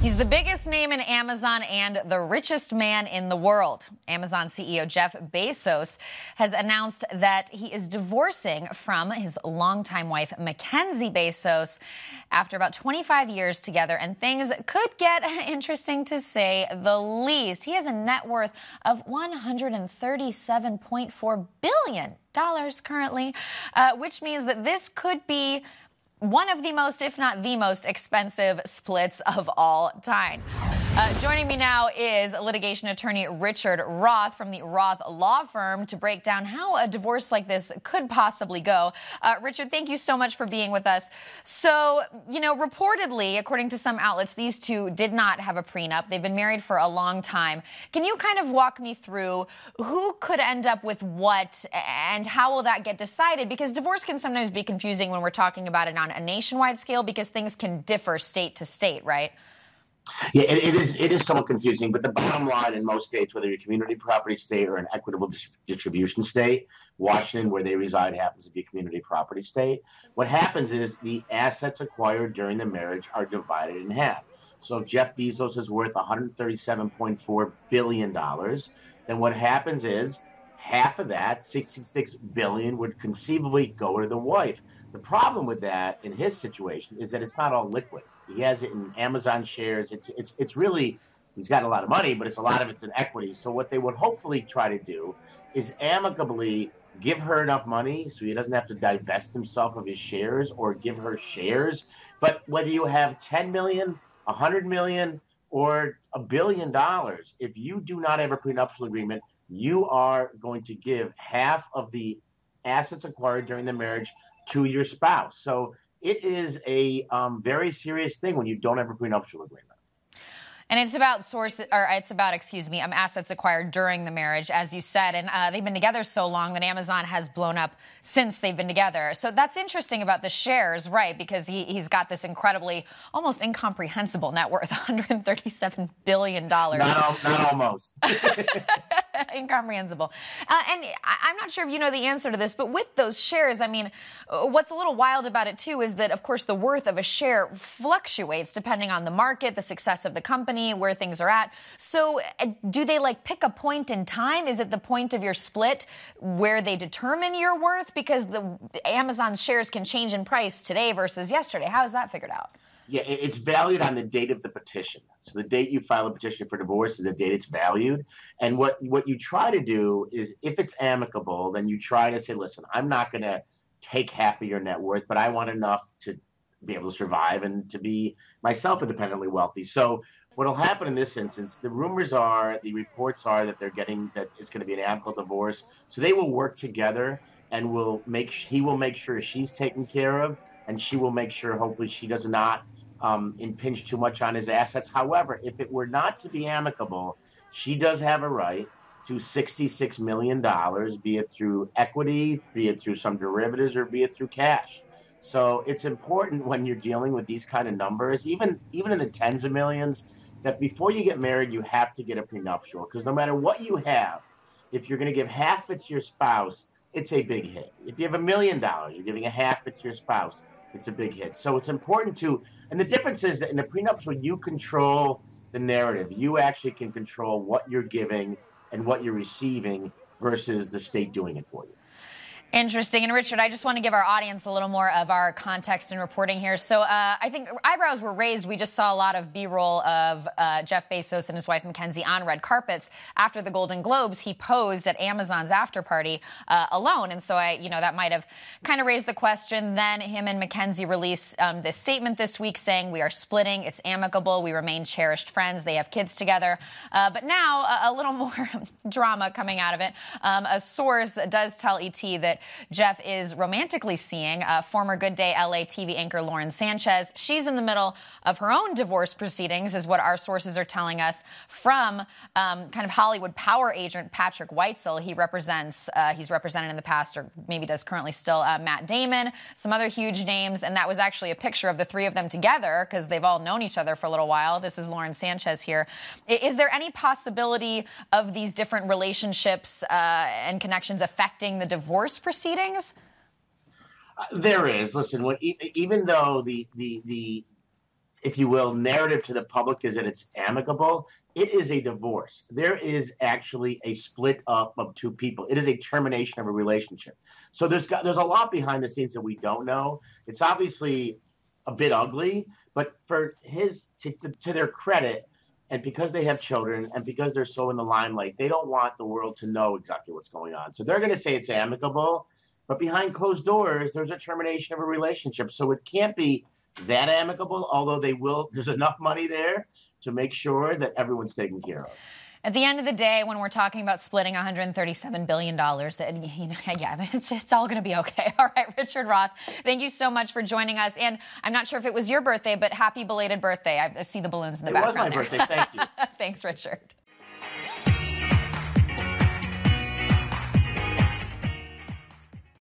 He's the biggest name in Amazon and the richest man in the world. Amazon CEO Jeff Bezos has announced that he is divorcing from his longtime wife, Mackenzie Bezos, after about 25 years together, and things could get interesting to say the least. He has a net worth of $137.4 billion currently, which means that this could be one of the most, if not the most expensive splits of all time. Joining me now is litigation attorney Richard Roth from the Roth Law Firm to break down how a divorce like this could possibly go. Richard, thank you so much for being with us. So, reportedly, according to some outlets, these two did not have a prenup. They've been married for a long time. Can you kind of walk me through who could end up with what and how will that get decided? Because divorce can sometimes be confusing when we're talking about it on a nationwide scale because things can differ state to state, right? Yeah, it is somewhat confusing, but the bottom line in most states, whether you're a community property state or an equitable distribution state, Washington, where they reside, happens to be a community property state. What happens is the assets acquired during the marriage are divided in half. So if Jeff Bezos is worth $137.4 billion, then what happens is half of that, $66 billion, would conceivably go to the wife. The problem with that in his situation is that it's not all liquid. He has it in Amazon shares. It's really, he's got a lot of money, but a lot of it's in equity. So what they would hopefully try to do is amicably give her enough money so he doesn't have to divest himself of his shares or give her shares. But whether you have 10 million, 100 million, or $1 billion, if you do not have a prenuptial agreement, you are going to give half of the assets acquired during the marriage to your spouse. So it is a very serious thing when you don't have a prenuptial agreement. And it's about assets acquired during the marriage, as you said. And they've been together so long that Amazon has blown up since they've been together. So that's interesting about the shares, right? Because he's got this incredibly, almost incomprehensible net worth, $137 billion. Not almost. Incomprehensible. And I'm not sure if you know the answer to this, but with those shares, I mean, what's a little wild about it, too, is that, of course, the worth of a share fluctuates depending on the market, the success of the company, where things are at. So do they pick a point in time? Is it the point of your split where they determine your worth? Because the Amazon's shares can change in price today versus yesterday. How is that figured out? Yeah, it's valued on the date of the petition. So the date you file a petition for divorce is the date it's valued. And what you try to do is, if it's amicable, then you try to say, listen, I'm not going to take half of your net worth, but I want enough to be able to survive and to be myself independently wealthy. So what will happen in this instance, the reports are that it's going to be an amicable divorce. So they will work together and he will make sure she's taken care of, and she will make sure, hopefully, she does not impinge too much on his assets. However, if it were not to be amicable, she does have a right to $66 million, be it through equity, be it through some derivatives, or be it through cash. So it's important when you're dealing with these kind of numbers, even in the tens of millions, that before you get married, you have to get a prenuptial. Because no matter what you have, if you're going to give half it to your spouse, it's a big hit. If you have $1 million, you're giving a half it to your spouse, it's a big hit. So it's important and the difference is that in the prenuptial, you control the narrative. You actually can control what you're giving and what you're receiving versus the state doing it for you. Interesting. And Richard, I just want to give our audience a little more of our context and reporting here. So I think eyebrows were raised. We just saw a lot of B-roll of Jeff Bezos and his wife Mackenzie on red carpets. After the Golden Globes, he posed at Amazon's after party alone. And so that might have kind of raised the question. Then him and Mackenzie released this statement this week saying, we are splitting. It's amicable. We remain cherished friends. They have kids together. But now a little more drama coming out of it. A source does tell ET that Jeff is romantically seeing former Good Day LA TV anchor Lauren Sanchez. She's in the middle of her own divorce proceedings, is what our sources are telling us, from kind of Hollywood power agent Patrick Weitzel. He's represented in the past, or maybe does currently still, Matt Damon, some other huge names. And that was actually a picture of the three of them together because they've all known each other for a little while. This is Lauren Sanchez here. Is there any possibility of these different relationships and connections affecting the divorce proceedings? There is. Listen, even though the if you will, narrative to the public is that it's amicable. It is a divorce. There is actually a split up of two people. It is a termination of a relationship. So there's a lot behind the scenes that we don't know. It's obviously a bit ugly, but for to their credit, and because they have children and because they're so in the limelight, they don't want the world to know exactly what's going on. So they're going to say it's amicable, but behind closed doors, there's a termination of a relationship. So it can't be that amicable, although there's enough money there to make sure that everyone's taken care of. At the end of the day, when we're talking about splitting $137 billion, it's all going to be okay. All right, Richard Roth, thank you so much for joining us. And I'm not sure if it was your birthday, but happy belated birthday. I see the balloons in the background. It was my birthday. Thank you. Thanks, Richard.